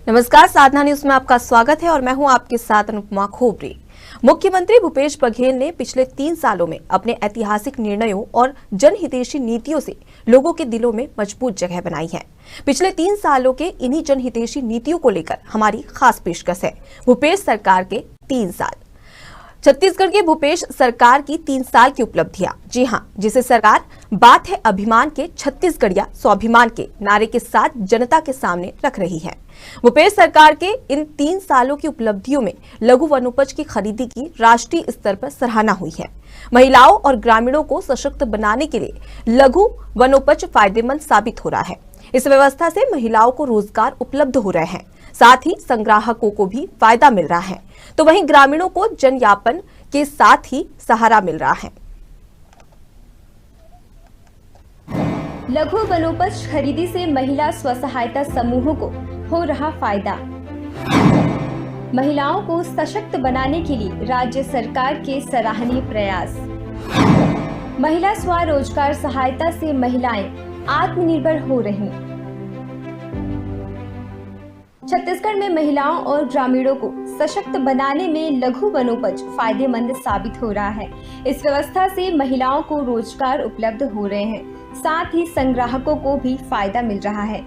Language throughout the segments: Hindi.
नमस्कार, साधना न्यूज में आपका स्वागत है और मैं हूं आपके साथ अनुपमा खोबरी। मुख्यमंत्री भूपेश बघेल ने पिछले 3 सालों में अपने ऐतिहासिक निर्णयों और जनहितैषी नीतियों से लोगों के दिलों में मजबूत जगह बनाई है। पिछले 3 सालों के इन्हीं जनहितैषी नीतियों को लेकर हमारी खास पेशकश है भूपेश सरकार के 3 साल। छत्तीसगढ़ के भूपेश सरकार की 3 साल की उपलब्धियां। जी हां, जिसे सरकार बात है अभिमान के छत्तीसगढ़िया स्वाभिमान के नारे के साथ जनता के सामने रख रही है। भूपेश सरकार के इन 3 सालों की उपलब्धियों में लघु वनोपज की खरीदी की राष्ट्रीय स्तर पर सराहना हुई है। महिलाओं और ग्रामीणों को सशक्त बनाने के लिए लघु वनोपज फायदेमंद साबित हो रहा है। इस व्यवस्था से महिलाओं को रोजगार उपलब्ध हो रहे हैं, साथ ही संग्राहकों को भी फायदा मिल रहा है, तो वहीं ग्रामीणों को जनयापन के साथ ही सहारा मिल रहा है। लघु वनोपज खरीदी से महिला स्वसहायता समूहों को हो रहा फायदा। महिलाओं को सशक्त बनाने के लिए राज्य सरकार के सराहनीय प्रयास। महिला स्वरोजगार सहायता से महिलाएं आत्मनिर्भर हो रही। छत्तीसगढ़ में महिलाओं और ग्रामीणों को सशक्त बनाने में लघु वनोपज फायदेमंद साबित हो रहा है। इस व्यवस्था से महिलाओं को रोजगार उपलब्ध हो रहे हैं, साथ ही संग्राहकों को भी फायदा मिल रहा है।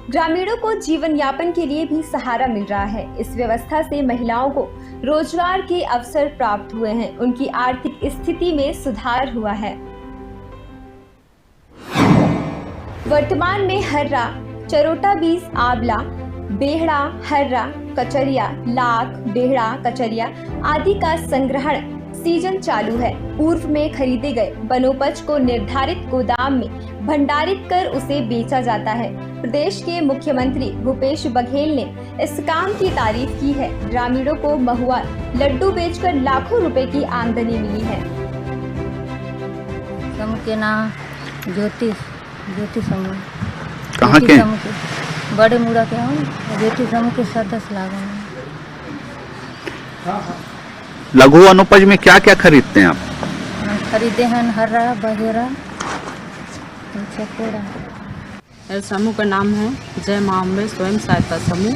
ग्रामीणों को जीवन यापन के लिए भी सहारा मिल रहा है। इस व्यवस्था से महिलाओं को रोजगार के अवसर प्राप्त हुए हैं, उनकी आर्थिक स्थिति में सुधार हुआ है। वर्तमान में हर्रा, चरोटा बीज, आंवला, बेहड़ा, हर्रा, कचरिया, लाख, बेहड़ा, कचरिया आदि का संग्रहण सीजन चालू है। पूर्व में खरीदे गए वनोपज को निर्धारित गोदाम में भंडारित कर उसे बेचा जाता है। प्रदेश के मुख्यमंत्री भूपेश बघेल ने इस काम की तारीफ की है। ग्रामीणों को महुआ लड्डू बेचकर लाखों रुपए की आमदनी मिली है। समूह के नाम ज्योति समूह। कहाँ के? बड़े मुड़ा के हूँ, ज्योति समूह के सदस्य लागू। लघु वनोपज में क्या क्या खरीदते हैं आप? खरीदे हैं हर्रा, बहेरा, चकोड़ा। समूह का नाम है जय मां अम्बे स्वयं सहायता समूह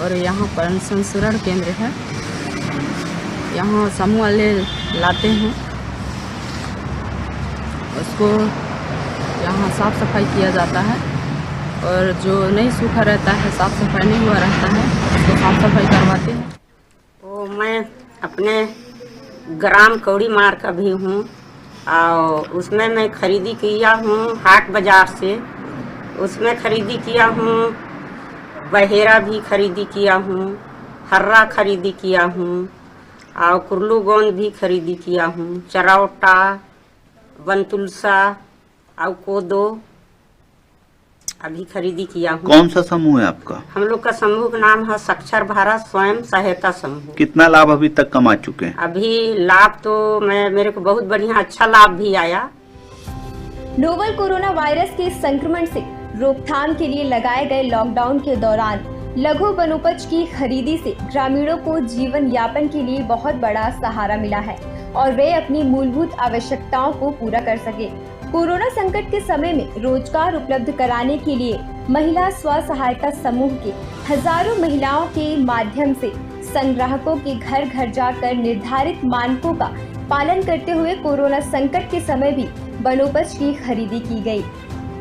और यहाँ पर संस्करण केंद्र है। यहाँ समूह वाले लाते हैं, उसको यहाँ साफ सफाई किया जाता है और जो नहीं सूखा रहता है, साफ सफाई नहीं हुआ रहता है, उसको साफ सफाई करवाते हैं। तो मैं अपने ग्राम कौड़ी मार का भी हूँ और उसमें मैं खरीदी किया हूँ हाट बाजार से। उसमें खरीदी किया हूँ, बहेरा भी खरीदी किया हूँ, हर्रा खरीदी किया हूँ और कुरलू गोंद भी खरीदी किया हूँ, चरौटा, वनतुलसा और कोदो अभी खरीदी किया हूँ। कौन सा समूह है आपका? हम लोग का समूह का नाम है साक्षर भारत स्वयं सहायता समूह। कितना लाभ अभी तक कमा चुके हैं? अभी लाभ तो मेरे को बहुत बढ़िया अच्छा लाभ भी आया। नोवल कोरोना वायरस के संक्रमण से रोकथाम के लिए लगाए गए लॉकडाउन के दौरान लघु वनोपज की खरीदी से ग्रामीणों को जीवन यापन के लिए बहुत बड़ा सहारा मिला है और वे अपनी मूलभूत आवश्यकताओं को पूरा कर सके। कोरोना संकट के समय में रोजगार उपलब्ध कराने के लिए महिला स्व सहायता समूह के हजारों महिलाओं के माध्यम से संग्राहकों के घर घर जाकर निर्धारित मानकों का पालन करते हुए कोरोना संकट के समय भी वनोपज की खरीदी की गई।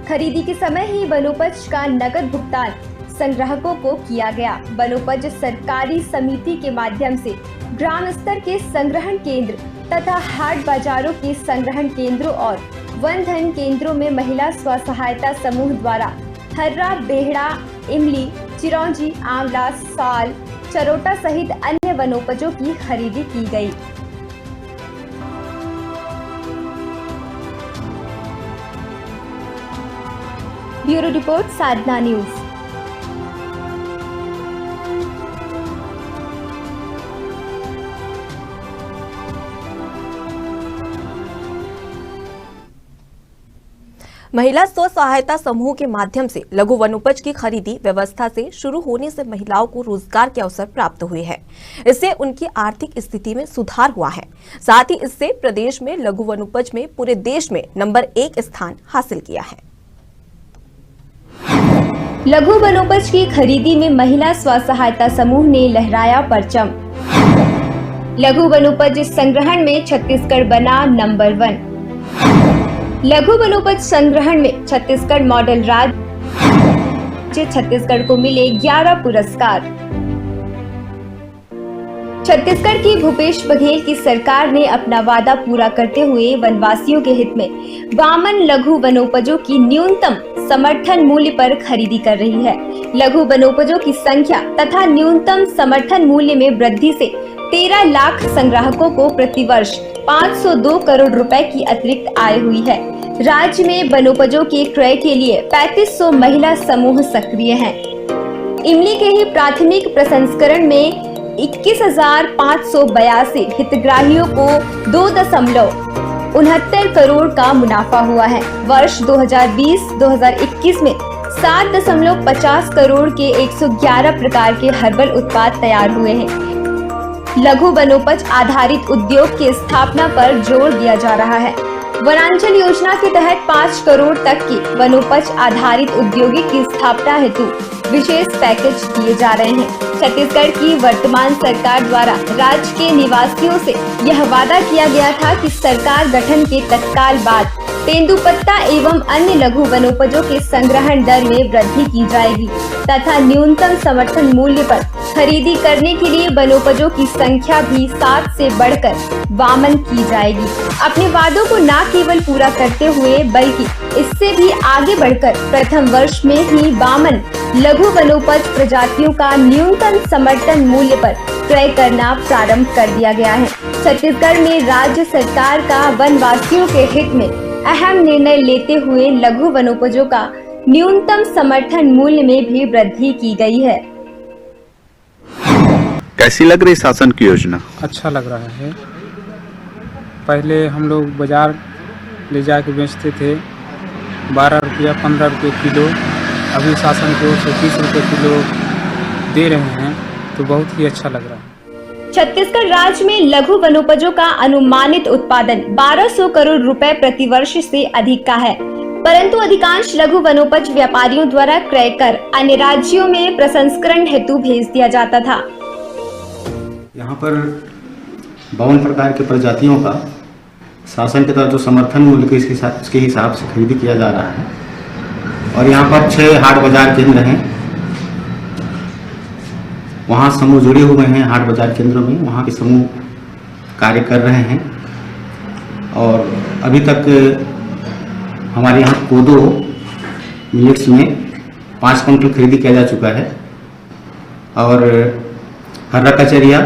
खरीदी के समय ही वनोपज का नकद भुगतान संग्राहकों को किया गया। वनोपज सरकारी समिति के माध्यम से ग्राम स्तर के संग्रहण केंद्र तथा हाट बाजारों के संग्रहण केंद्रों और वन धन केंद्रों में महिला स्व सहायता समूह द्वारा हर्रा, बेहड़ा, इमली, चिरौंजी, आंवला, साल, चरोटा सहित अन्य वनोपजों की खरीदी की गई। ब्यूरो रिपोर्ट, साधना न्यूज। महिला स्व सहायता समूह के माध्यम से लघु वनोपज की खरीदी व्यवस्था से शुरू होने से महिलाओं को रोजगार के अवसर प्राप्त हुए हैं। इससे उनकी आर्थिक स्थिति में सुधार हुआ है। साथ ही इससे प्रदेश में लघु वनोपज में पूरे देश में नंबर 1 स्थान हासिल किया है। लघु वनोपज की खरीदी में महिला स्व सहायता समूह ने लहराया परचम। लघु वनोपज संग्रहण में छत्तीसगढ़ बना नंबर 1। लघु वनोपज संग्रहण में छत्तीसगढ़ मॉडल राज्य छत्तीसगढ़ को मिले 11 पुरस्कार। छत्तीसगढ़ की भूपेश बघेल की सरकार ने अपना वादा पूरा करते हुए वनवासियों के हित में वामन लघु वनोपजों की न्यूनतम समर्थन मूल्य पर खरीदी कर रही है। लघु वनोपजों की संख्या तथा न्यूनतम समर्थन मूल्य में वृद्धि से 13 लाख संग्राहकों को प्रतिवर्ष 502 करोड़ रुपए की अतिरिक्त आय हुई है। राज्य में वनोपजों के क्रय के लिए 3500 महिला समूह सक्रिय हैं। इमली के ही प्राथमिक प्रसंस्करण में 21,582 हितग्राहियों को 2.69 करोड़ का मुनाफा हुआ है। वर्ष 2020-2021 में 7.50 करोड़ के 111 प्रकार के हर्बल उत्पाद तैयार हुए हैं। लघु वनोपज आधारित उद्योग की स्थापना पर जोर दिया जा रहा है। वनांचल योजना के तहत 5 करोड़ तक की वनोपज आधारित औद्योगिक की स्थापना हेतु विशेष पैकेज दिए जा रहे हैं। छत्तीसगढ़ की वर्तमान सरकार द्वारा राज्य के निवासियों से यह वादा किया गया था कि सरकार गठन के तत्काल बाद तेंदुपत्ता एवं अन्य लघु वनोपजों के संग्रहण दर में वृद्धि की जाएगी तथा न्यूनतम समर्थन मूल्य पर खरीदी करने के लिए वनोपजों की संख्या भी 7 से बढ़कर वामन की जाएगी। अपने वादों को न केवल पूरा करते हुए बल्कि इससे भी आगे बढ़कर प्रथम वर्ष में ही वामन लघु वनोपज प्रजातियों का न्यूनतम समर्थन मूल्य पर क्रय करना प्रारंभ कर दिया गया है। छत्तीसगढ़ में राज्य सरकार का वनवासियों के हित में अहम निर्णय लेते हुए लघु वनोपजों का न्यूनतम समर्थन मूल्य में भी वृद्धि की गई है। कैसी लग रही शासन की योजना? अच्छा लग रहा है। पहले हम लोग बाजार ले जाके बेचते थे 12 रुपया 15 रुपये किलो, अभी शासन की ओर से 30 रुपये किलो दे रहे हैं, तो बहुत ही अच्छा लग रहा है। छत्तीसगढ़ राज्य में लघु वनोपजों का अनुमानित उत्पादन 1200 करोड़ रुपए प्रतिवर्ष से अधिक का है, परंतु अधिकांश लघु वनोपज व्यापारियों द्वारा क्रय कर अन्य राज्यों में प्रसंस्करण हेतु भेज दिया जाता था। यहाँ पर 52 प्रकार के प्रजातियों का शासन के तरफ जो समर्थन मूल्य के उसके हिसाब से खरीदी किया जा रहा है और यहाँ पर 6 हाट बाजार केंद्र हैं। वहाँ समूह जुड़े हुए हैं हाट बाजार केंद्रों में, वहाँ के समूह कार्य कर रहे हैं और अभी तक हमारे यहाँ कोदो मिलेट्स में 5 क्विंटल खरीदी किया जा चुका है और हर्रा कचरिया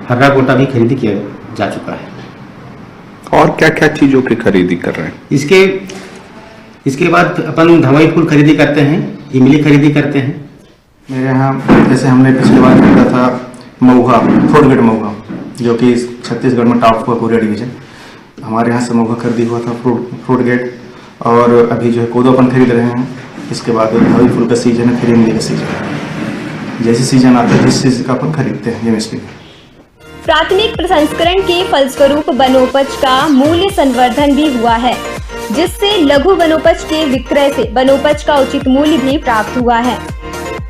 हर्रा गोटा भी खरीदी किया जा चुका है। और क्या क्या चीज़ों की खरीदी कर रहे हैं? इसके बाद अपन धवाई फूल खरीदी करते हैं, इमली खरीदी करते हैं। मेरे यहाँ जैसे हमने पिछली बार खरीदा था महुआ, फ्रूट गेट महुआ, जो कि छत्तीसगढ़ में टॉप हुआ पूरे डिवीजन। हमारे यहाँ से महुआ खरीदी हुआ था फ्रूट गेट, और अभी जो है कोदो अपन खरीद रहे हैं। इसके बाद धवाई फूल का सीजन है, फिर इमली का सीजन है। जैसे सीजन आता है जिस चीज़ का अपन खरीदते हैं ये। प्राथमिक प्रसंस्करण के फलस्वरूप वनोपज का मूल्य संवर्धन भी हुआ है, जिससे लघु वनोपज के विक्रय से वनोपज का उचित मूल्य भी प्राप्त हुआ है।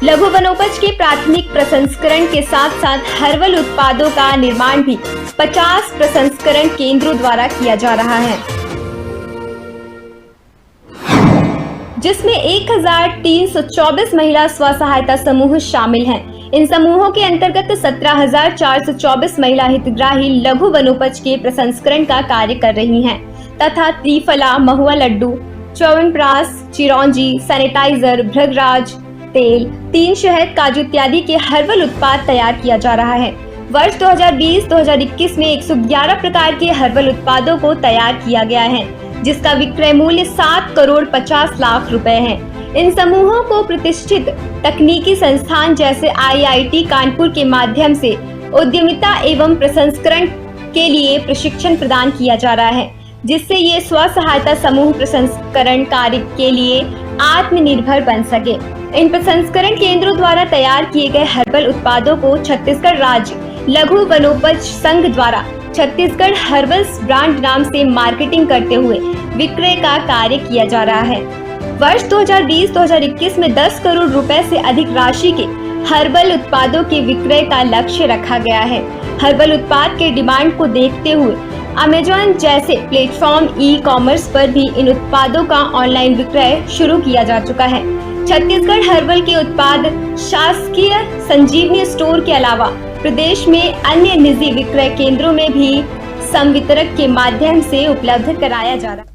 लघु वनोपज के प्राथमिक प्रसंस्करण के साथ साथ हर्बल उत्पादों का निर्माण भी 50 प्रसंस्करण केंद्रों द्वारा किया जा रहा है, जिसमें 1324 महिला स्व सहायता समूह शामिल हैं। इन समूहों के अंतर्गत 17,424 महिला हितग्राही लघु वनोपज के प्रसंस्करण का कार्य कर रही हैं तथा त्रिफला, महुआ लड्डू, च्यवनप्राश, चिरौंजी, सैनिटाइजर, भृगराज तेल, 3 शहद, काजू इत्यादि के हर्बल उत्पाद तैयार किया जा रहा है। वर्ष 2020-2021 में 111 प्रकार के हर्बल उत्पादों को तैयार किया गया है, जिसका विक्रय मूल्य 7 करोड़ 50 लाख रुपए है। इन समूहों को प्रतिष्ठित तकनीकी संस्थान जैसे IIT कानपुर के माध्यम से उद्यमिता एवं प्रसंस्करण के लिए प्रशिक्षण प्रदान किया जा रहा है, जिससे ये स्व सहायता समूह प्रसंस्करण कार्य के लिए आत्मनिर्भर बन सके। इन प्रसंस्करण केंद्रों द्वारा तैयार किए गए हर्बल उत्पादों को छत्तीसगढ़ राज्य लघु वनोपज संघ द्वारा छत्तीसगढ़ हर्बल्स ब्रांड नाम से मार्केटिंग करते हुए विक्रय का कार्य किया जा रहा है। वर्ष 2020-2021 में 10 करोड़ रुपए से अधिक राशि के हर्बल उत्पादों के विक्रय का लक्ष्य रखा गया है। हर्बल उत्पाद के डिमांड को देखते हुए अमेजॉन जैसे प्लेटफॉर्म ई-कॉमर्स पर भी इन उत्पादों का ऑनलाइन विक्रय शुरू किया जा चुका है। छत्तीसगढ़ हर्बल के उत्पाद शासकीय संजीवनी स्टोर के अलावा प्रदेश में अन्य निजी विक्रय केंद्रों में भी संवितरक के माध्यम से उपलब्ध कराया जा रहा है।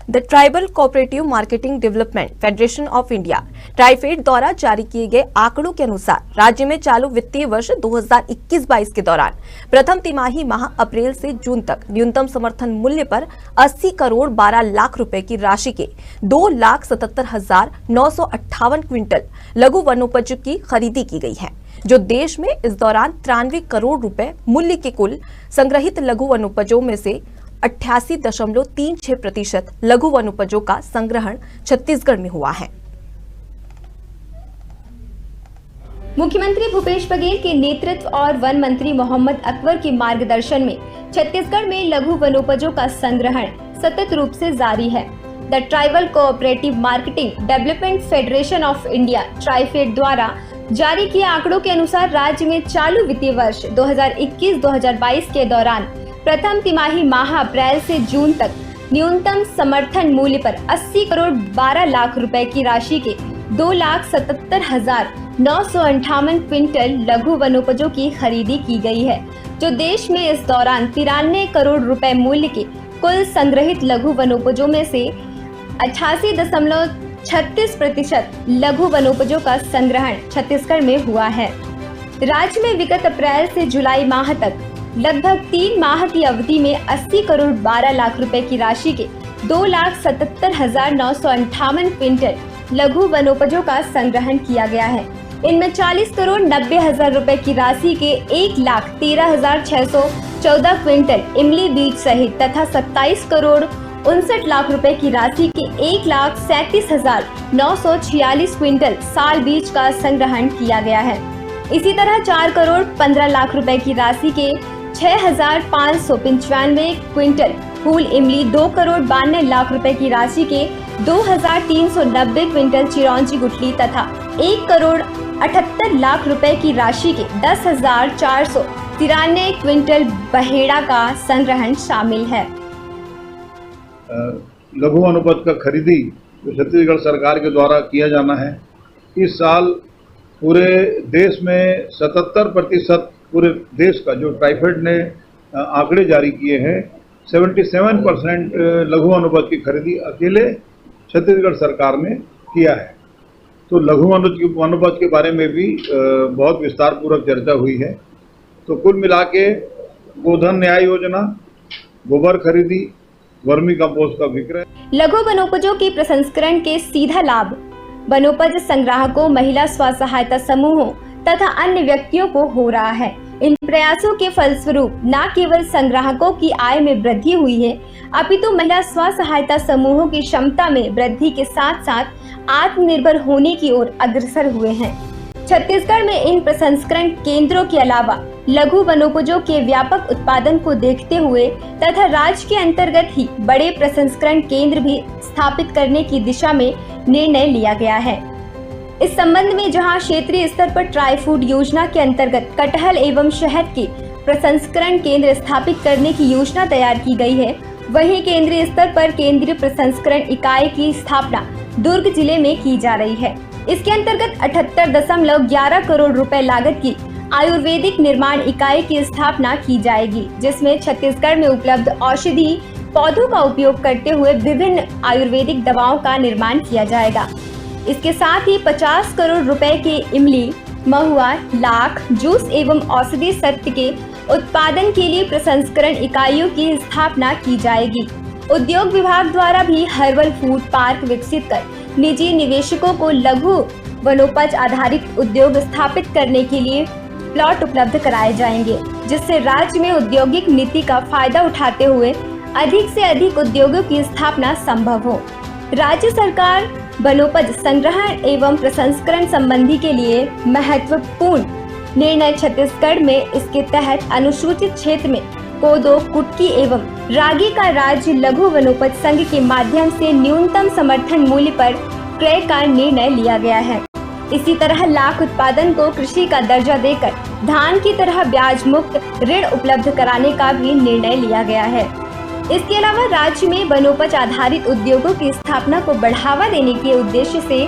The tribal cooperative marketing development federation of India TRIFED द्वारा जारी किए गए आंकड़ों के अनुसार राज्य में चालू वित्तीय वर्ष 2021-22 के दौरान प्रथम तिमाही माह अप्रैल से जून तक न्यूनतम समर्थन मूल्य पर 80 करोड़ 12 लाख रुपए की राशि के 2,77,958 क्विंटल लघु वनोपज की खरीदी की गई है, जो देश में इस दौरान 93 करोड़ रुपए मूल्य के कुल संग्रहित लघु वनोपजों में से 88.36% लघु वनोपजों का संग्रहण छत्तीसगढ़ में हुआ है। मुख्यमंत्री भूपेश बघेल के नेतृत्व और वन मंत्री मोहम्मद अकबर के मार्गदर्शन में छत्तीसगढ़ में लघु वनोपजों का संग्रहण सतत रूप से जारी है। The tribal cooperative marketing development federation of India TRIFED द्वारा जारी किए आंकड़ों के अनुसार राज्य में चालू वित्तीय वर्ष 2021-2022 के दौरान प्रथम तिमाही माह अप्रैल से जून तक न्यूनतम समर्थन मूल्य पर 80 करोड़ 12 लाख रुपए की राशि के 2,77,958 क्विंटल लघु वनोपजों की खरीदी की गई है, जो देश में इस दौरान 93 करोड़ रुपए मूल्य के कुल संग्रहित लघु वनोपजों में से 88.36% लघु वनोपजों का संग्रहण छत्तीसगढ़ में हुआ है। राज्य में विगत अप्रैल से जुलाई माह तक लगभग 3 माह की अवधि में 80 करोड़ 12 लाख रुपए की राशि के 2,77,958 क्विंटल लघु वनोपजों का संग्रहण किया गया है। इनमें 40 करोड़ 90 हजार रुपए की राशि के 1,13,614 क्विंटल इमली बीज सहित तथा 27 करोड़ 59 लाख रुपए की राशि के 1,37,946 क्विंटल साल बीज का संग्रहण किया गया है। इसी तरह 4 करोड़ 15 लाख रुपए की राशि के 6,595 क्विंटल फूल इमली, 2 करोड़ 92 लाख रुपए की राशि के 2,390 क्विंटल चिरौंजी गुठली तथा 1 करोड़ 78 लाख रुपए की राशि के 10,493 क्विंटल बहेड़ा का संग्रहण शामिल है। लघु वनोपज का खरीदी जो छत्तीसगढ़ सरकार के द्वारा किया जाना है, इस साल पूरे देश में 77% पूरे देश का जो ट्राइफेड ने आंकड़े जारी किए हैं, 77% लघु वनोपज की खरीदी अकेले छत्तीसगढ़ सरकार ने किया है। तो लघु वनोपज के बारे में भी बहुत विस्तार पूर्वक चर्चा हुई है। तो कुल मिला के गोधन न्याय योजना, गोबर खरीदी, वर्मी कंपोस्ट का विक्रय, लघु वनोपजों के प्रसंस्करण के सीधा लाभ वनोपज संग्राहकों, महिला स्व सहायता समूहों तथा अन्य व्यक्तियों को हो रहा है। इन प्रयासों के फलस्वरूप न केवल संग्राहकों की आय में वृद्धि हुई है, अपितु महिला स्व सहायता समूहों की क्षमता में वृद्धि के साथ साथ आत्मनिर्भर होने की ओर अग्रसर हुए हैं। छत्तीसगढ़ में इन प्रसंस्करण केंद्रों के अलावा लघु वनोपजों के व्यापक उत्पादन को देखते हुए तथा राज्य के अंतर्गत ही बड़े प्रसंस्करण केंद्र भी स्थापित करने की दिशा में निर्णय लिया गया है। इस संबंध में जहां क्षेत्रीय स्तर पर ट्राई फूड योजना के अंतर्गत कटहल एवं शहद के प्रसंस्करण केंद्र स्थापित करने की योजना तैयार की गई है, वहीं केंद्रीय स्तर पर केंद्रीय प्रसंस्करण इकाई की स्थापना दुर्ग जिले में की जा रही है। इसके अंतर्गत 78.11 करोड़ रुपए लागत की आयुर्वेदिक निर्माण इकाई की स्थापना की जाएगी, जिसमें छत्तीसगढ़ में उपलब्ध औषधि पौधों का उपयोग करते हुए विभिन्न आयुर्वेदिक दवाओं का निर्माण किया जाएगा। इसके साथ ही 50 करोड़ रुपए के इमली, महुआ, लाख, जूस एवं औषधि सत्व के उत्पादन के लिए प्रसंस्करण इकाइयों की स्थापना की जाएगी। उद्योग विभाग द्वारा भी हर्बल फूड पार्क विकसित कर निजी निवेशकों को लघु वनोपज आधारित उद्योग स्थापित करने के लिए प्लॉट उपलब्ध कराए जाएंगे, जिससे राज्य में औद्योगिक नीति का फायदा उठाते हुए अधिक से अधिक उद्योगों की स्थापना संभव हो। राज्य सरकार वनोपज संग्रहण एवं प्रसंस्करण संबंधी के लिए महत्वपूर्ण निर्णय छत्तीसगढ़ में इसके तहत अनुसूचित क्षेत्र में कोदो, कुटकी एवं रागी का राज्य लघु वनोपज संघ के माध्यम से न्यूनतम समर्थन मूल्य पर क्रय का निर्णय लिया गया है। इसी तरह लाख उत्पादन को कृषि का दर्जा देकर धान की तरह ब्याज मुक्त ऋण उपलब्ध कराने का भी निर्णय लिया गया है। इसके अलावा राज्य में वनोपज आधारित उद्योगों की स्थापना को बढ़ावा देने के उद्देश्य से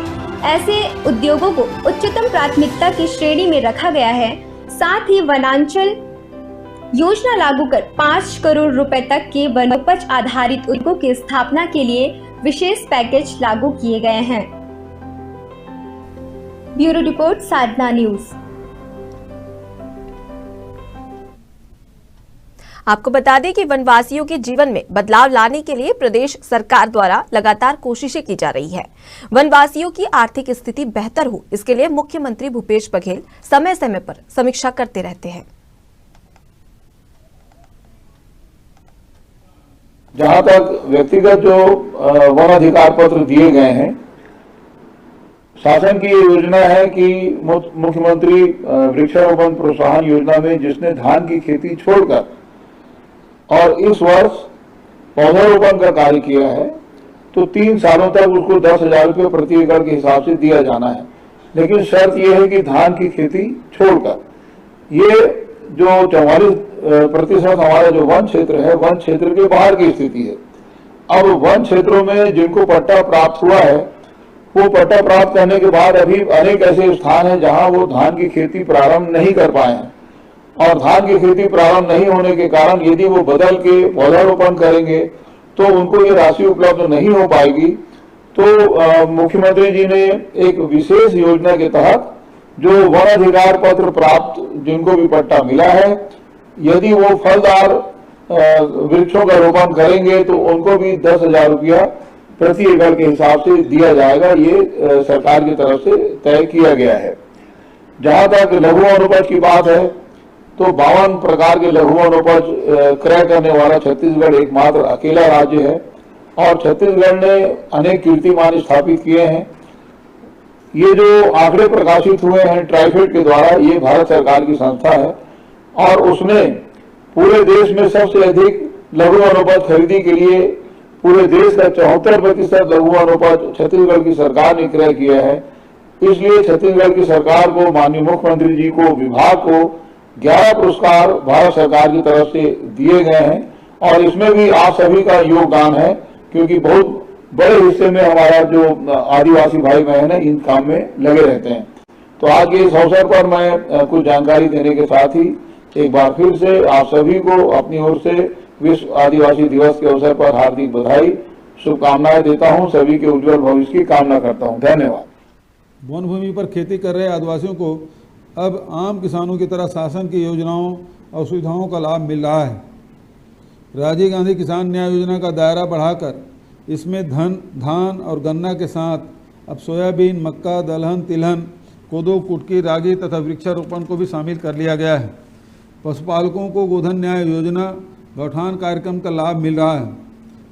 ऐसे उद्योगों को उच्चतम प्राथमिकता की श्रेणी में रखा गया है। साथ ही वनांचल योजना लागू कर 5 करोड़ रुपए तक के वनोपज आधारित उद्योगों की स्थापना के लिए विशेष पैकेज लागू किए गए हैं। ब्यूरो रिपोर्ट, साधना न्यूज। आपको बता दें कि वनवासियों के जीवन में बदलाव लाने के लिए प्रदेश सरकार द्वारा लगातार कोशिशें की जा रही है। वनवासियों की आर्थिक स्थिति बेहतर हो, इसके लिए मुख्यमंत्री भूपेश बघेल समय समय पर समीक्षा करते रहते हैं। जहां तक व्यक्तिगत जो वन अधिकार पत्र दिए गए हैं, शासन की ये योजना है कि मुख्यमंत्री वृक्षारोपण प्रोत्साहन योजना में जिसने धान की खेती छोड़कर और इस वर्ष पौधारोपण का कार्य किया है, तो 3 सालों तक उसको 10,000 रुपये प्रति एकड़ के हिसाब से दिया जाना है। लेकिन शर्त यह है कि धान की खेती छोड़कर। ये जो 44% हमारा जो वन क्षेत्र है, वन क्षेत्र के बाहर की स्थिति है। अब वन क्षेत्रों में जिनको पट्टा प्राप्त हुआ है, वो पट्टा प्राप्त करने के बाद अभी अनेक ऐसे स्थान हैं जहां वो धान की खेती प्रारंभ नहीं कर पाए हैं, और धान की खेती प्रारंभ नहीं होने के कारण यदि वो बदल के पौधारोपण करेंगे तो उनको ये राशि उपलब्ध नहीं हो पाएगी। तो मुख्यमंत्री जी ने एक विशेष योजना के तहत जो वन अधिकार पत्र प्राप्त जिनको भी पट्टा मिला है, यदि वो फलदार वृक्षों का रोपण करेंगे तो उनको भी 10,000 रुपया प्रति एकड़ के हिसाब से दिया जाएगा। ये सरकार की तरफ से तय किया गया है। जहां तक लघु वनोपज की बात है, तो 52 प्रकार के लघु वनोपज क्रय करने वाला छत्तीसगढ़ एकमात्र अकेला राज्य है, और छत्तीसगढ़ ने अनेक कीर्तिमान स्थापित किए हैं। ये जो आंकड़े प्रकाशित हुए हैं ट्राइफेड के द्वारा, ये भारत सरकार की संस्था है, और उसने पूरे देश में सबसे अधिक लघु वनोपज खरीदी के लिए पूरे देश का 74% लघु वनोपज छत्तीसगढ़ की सरकार ने क्रय किया है। इसलिए छत्तीसगढ़ की सरकार को, माननीय मुख्यमंत्री जी को, विभाग को 11 पुरस्कार भारत सरकार की तरफ से दिए गए हैं, और इसमें भी आप सभी का योगदान है, क्योंकि बहुत बड़े हिस्से में हमारा जो आदिवासी भाई बहन है इन काम में लगे रहते हैं। तो आज के इस अवसर पर मैं कुछ जानकारी देने के साथ ही एक बार फिर से आप सभी को अपनी ओर से विश्व आदिवासी दिवस के अवसर पर हार्दिक बधाई, शुभकामनाएं देता हूं। सभी के उज्जवल भविष्य की कामना करता हूं। धन्यवाद। वन भूमि पर खेती कर रहे आदिवासियों को अब आम किसानों की तरह शासन की योजनाओं और सुविधाओं का लाभ मिल रहा है। राजीव गांधी किसान न्याय योजना का दायरा बढ़ाकर इसमें धान और गन्ना के साथ अब सोयाबीन, मक्का, दलहन, तिलहन, कोदो, कुटकी, रागी तथा वृक्षारोपण को भी शामिल कर लिया गया है। पशुपालकों को गोधन न्याय योजना, गौठान कार्यक्रम का लाभ मिल रहा है।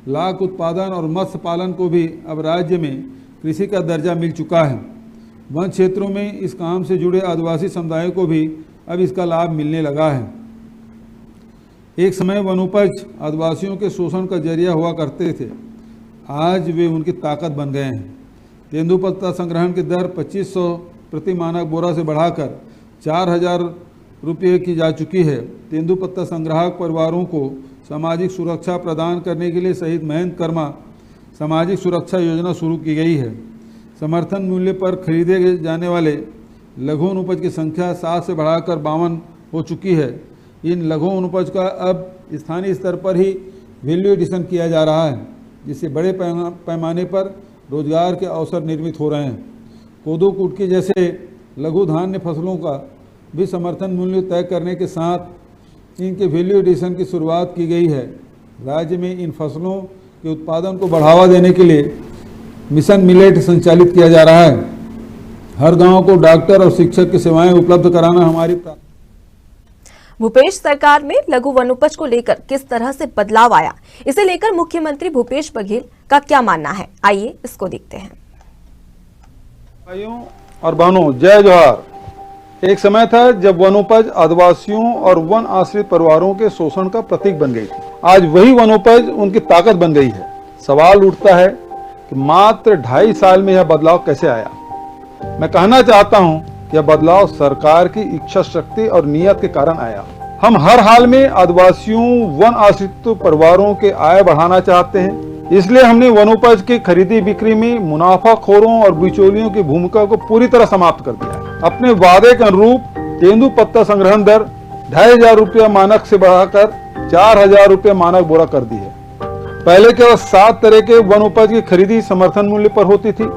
लाख उत्पादन और मत्स्य पालन को भी अब राज्य में कृषि का दर्जा मिल चुका है। वन क्षेत्रों में इस काम से जुड़े आदिवासी समुदायों को भी अब इसका लाभ मिलने लगा है। एक समय वनोपज आदिवासियों के शोषण का जरिया हुआ करते थे, आज वे उनकी ताकत बन गए हैं। तेंदुपत्ता संग्रहण की दर 2500 प्रति मानक बोरा से बढ़ाकर 4,000 रुपये की जा चुकी है। तेंदुपत्ता संग्राहक परिवारों को सामाजिक सुरक्षा प्रदान करने के लिए शहीद महेंद्र कर्मा सामाजिक सुरक्षा योजना शुरू की गई है। समर्थन मूल्य पर खरीदे जाने वाले लघु वनोपज की संख्या 7 से बढ़ाकर 52 हो चुकी है। इन लघु वनोपज का अब स्थानीय स्तर पर ही वैल्यू एडिशन किया जा रहा है, जिससे बड़े पैमाने पर रोजगार के अवसर निर्मित हो रहे हैं। कोदो, कुटकी जैसे लघु धान्य फसलों का भी समर्थन मूल्य तय करने के साथ इनके वैल्यू एडिशन की शुरुआत की गई है। राज्य में इन फसलों के उत्पादन को बढ़ावा देने के लिए मिशन मिलेट संचालित किया जा रहा है। हर गांव को डॉक्टर और शिक्षक की सेवाएं उपलब्ध कराना हमारी भूपेश सरकार में लघु वनोपज को लेकर किस तरह से बदलाव आया, इसे लेकर मुख्यमंत्री भूपेश बघेल का क्या मानना है, आइए इसको देखते हैं। भाइयों और बहनों, जय जोहार। एक समय था जब वनोपज आदिवासियों और वन आश्रित परिवारों के शोषण का प्रतीक बन गई थी। आज वही वनोपज उनकी ताकत बन गई है। सवाल उठता है कि मात्र 2.5 साल में यह बदलाव कैसे आया। मैं कहना चाहता हूं कि यह बदलाव सरकार की इच्छा शक्ति और नियत के कारण आया। हम हर हाल में आदिवासियों वन आश्रित परिवारों के आय बढ़ाना चाहते हैं, इसलिए हमने वनोपज की खरीदी बिक्री में मुनाफाखोरों और बिचौलियों की भूमिका को पूरी तरह समाप्त कर दिया है। अपने वादे के अनुरूप तेंदुपत्ता संग्रहण दर 2,500 रुपया मानक से बढ़ाकर 4,000 रुपया मानक बोरा कर दी है। पहले केवल 7 तरह के वनोपज की खरीदी समर्थन मूल्य पर होती थी।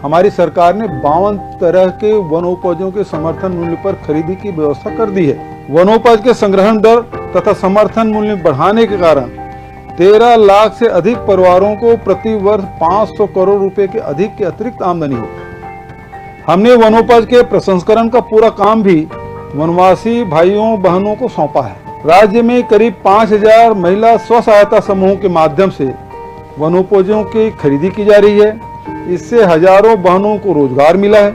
हमारी सरकार ने 52 तरह के वनोपजों के समर्थन मूल्य पर खरीदी की व्यवस्था कर दी है। वनोपज के संग्रहण दर तथा समर्थन मूल्य बढ़ाने के कारण 13 लाख से अधिक परिवारों को प्रति वर्ष 500 करोड़ रुपए के अधिक की अतिरिक्त आमदनी हो। हमने वनोपज के प्रसंस्करण का पूरा काम भी वनवासी भाइयों बहनों को सौंपा है। राज्य में करीब 5,000 महिला स्व सहायता समूहों के माध्यम से वनोपजों की खरीदी की जा रही है। इससे हजारों बहनों को रोजगार मिला है।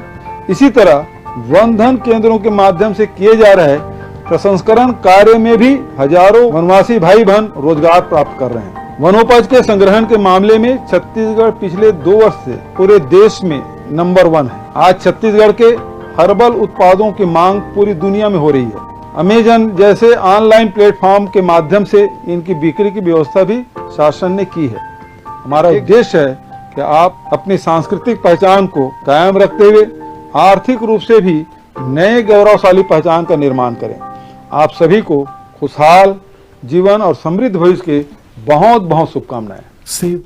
इसी तरह वन धन केंद्रों के माध्यम से किए जा रहे प्रसंस्करण कार्य में भी हजारों वनवासी भाई बहन रोजगार प्राप्त कर रहे हैं। वनोपज के संग्रहण के मामले में छत्तीसगढ़ पिछले 2 वर्ष से पूरे देश में नंबर 1 है। आज छत्तीसगढ़ के हर्बल उत्पादों की मांग पूरी दुनिया में हो रही है। अमेजन जैसे ऑनलाइन प्लेटफॉर्म के माध्यम से इनकी बिक्री की व्यवस्था भी शासन ने की है। हमारा उद्देश्य है कि आप अपनी सांस्कृतिक पहचान को कायम रखते हुए आर्थिक रूप से भी नए गौरवशाली पहचान का निर्माण करें। आप सभी को खुशहाल जीवन और समृद्ध भविष्य के बहुत बहुत शुभकामनाएं।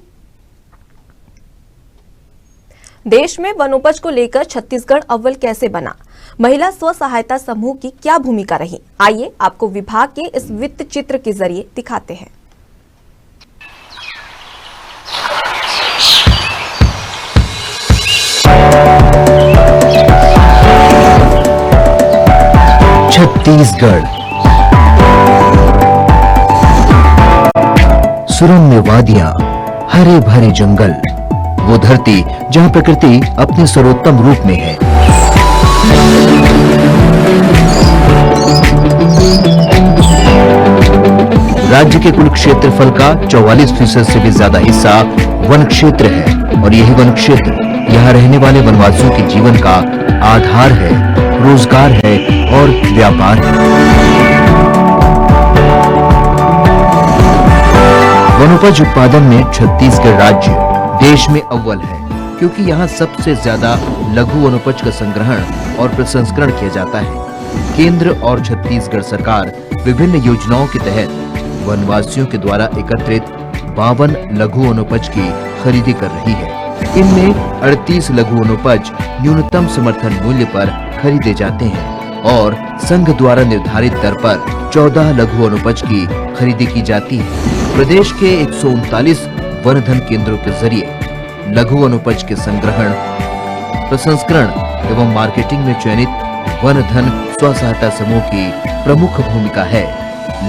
देश में वनोपज को लेकर छत्तीसगढ़ अव्वल कैसे बना, महिला स्व सहायता समूह की क्या भूमिका रही, आइए आपको विभाग के इस वित्त चित्र के जरिए दिखाते हैं। छत्तीसगढ़ सुरम्य वादियां, हरे भरे जंगल, वो धरती जहां प्रकृति अपने सर्वोत्तम रूप में है। राज्य के कुल क्षेत्रफल का 44% से भी ज्यादा हिस्सा वन क्षेत्र है और यही वन क्षेत्र यहाँ रहने वाले वनवासियों के जीवन का आधार है, रोजगार है और व्यापार है। वनोपज उत्पादन में छत्तीसगढ़ राज्य देश में अव्वल है, क्योंकि यहाँ सबसे ज्यादा लघु वनोपज का संग्रहण और प्रसंस्करण किया जाता है। केंद्र और छत्तीसगढ़ सरकार विभिन्न योजनाओं के तहत वनवासियों के द्वारा एकत्रित 52 लघु वनोपज की खरीदी कर रही है। इनमें 38 लघु वनोपज न्यूनतम समर्थन मूल्य पर खरीदे जाते हैं और संघ द्वारा निर्धारित दर पर 14 लघु वनोपज की खरीदी की जाती है। प्रदेश के 139 वन धन केंद्रों के जरिए लघु वनोपज के संग्रहण, प्रसंस्करण एवं मार्केटिंग में चयनित वन धन स्व सहायता समूह की प्रमुख भूमिका है।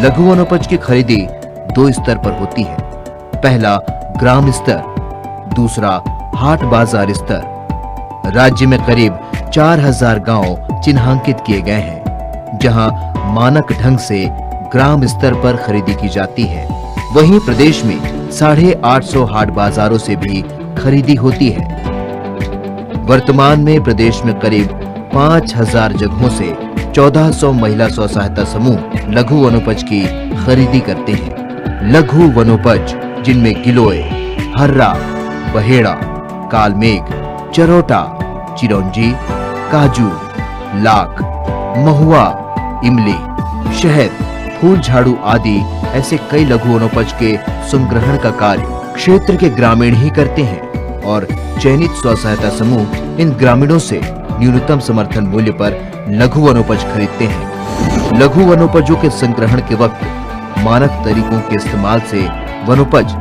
लघु वनोपज की खरीदी 2 स्तर पर होती है। पहला ग्राम स्तर, दूसरा हाट बाजार स्तर। राज्य में करीब 4,000 गांव चिन्हांकित किए गए हैं, जहां मानक ढंग से ग्राम स्तर पर खरीदी की जाती है। वहीं प्रदेश में 850 हाट बाजारों से भी खरीदी होती है। वर्तमान में प्रदेश में करीब 5,000 जगहों से 1400 महिला स्व सहायता समूह लघु वनोपज की खरीदी करते हैं। लघु वनोपज जिनमें गिलोय, हर्रा, बहेड़ा, कालमेघ, चरोटा, चिरौंजी, काजू, लाख, महुआ, इमली, शहद, फूल झाड़ू आदि ऐसे कई लघु वनोपज के संग्रहण का कार्य क्षेत्र के ग्रामीण ही करते हैं और चयनित स्व सहायता समूह इन ग्रामीणों से न्यूनतम समर्थन मूल्य पर लघु वनोपज खरीदते हैं। लघु वनोपजों के संग्रहण के वक्त मानक तरीकों के इस्तेमाल से वनोपज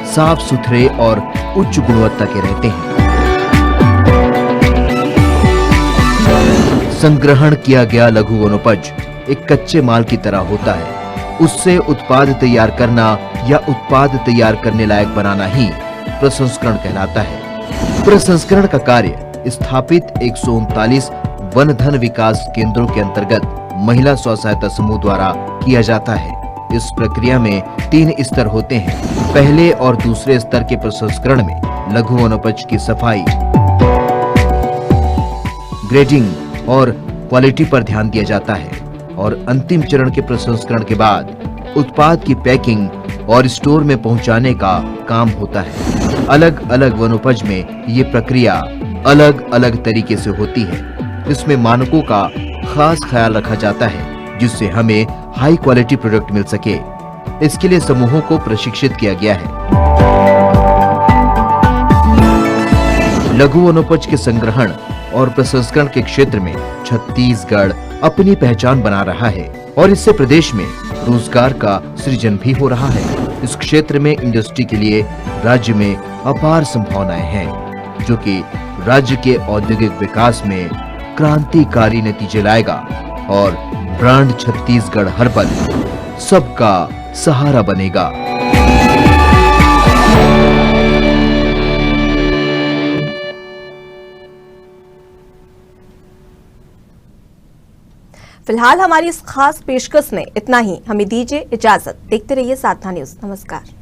साफ सुथरे और उच्च गुणवत्ता के रहते हैं। संग्रहण किया गया लघु वनोपज एक कच्चे माल की तरह होता है। उससे उत्पाद तैयार करना या उत्पाद तैयार करने लायक बनाना ही प्रसंस्करण कहलाता है। प्रसंस्करण का कार्य स्थापित 139 वन धन विकास केंद्रों के अंतर्गत महिला स्व सहायता समूह द्वारा किया जाता है। इस प्रक्रिया में 3 स्तर होते हैं। पहले और दूसरे स्तर के प्रसंस्करण में लघु वनोपज की सफाई, ग्रेडिंग और क्वालिटी पर ध्यान दिया जाता है और अंतिम चरण के प्रसंस्करण के बाद उत्पाद की पैकिंग और स्टोर में पहुंचाने का काम होता है। अलग अलग वनोपज में ये प्रक्रिया अलग अलग तरीके से होती है। इसमें मानकों का खास ख्याल रखा जाता है जिससे हमें हाई क्वालिटी प्रोडक्ट मिल सके। इसके लिए समूहों को प्रशिक्षित किया गया है। लघु वनोपज के संग्रहण और प्रसंस्करण के क्षेत्र में छत्तीसगढ़ अपनी पहचान बना रहा है और इससे प्रदेश में रोजगार का सृजन भी हो रहा है। इस क्षेत्र में इंडस्ट्री के लिए राज्य में अपार संभावनाएं हैं, जो कि राज्य के औद्योगिक विकास में क्रांतिकारी नतीजे लाएगा और ब्रांड छत्तीसगढ़ हर्बल सबका सहारा बनेगा। फिलहाल हमारी इस खास पेशकश में इतना ही। हमें दीजिए इजाजत। देखते रहिए साधना न्यूज। नमस्कार।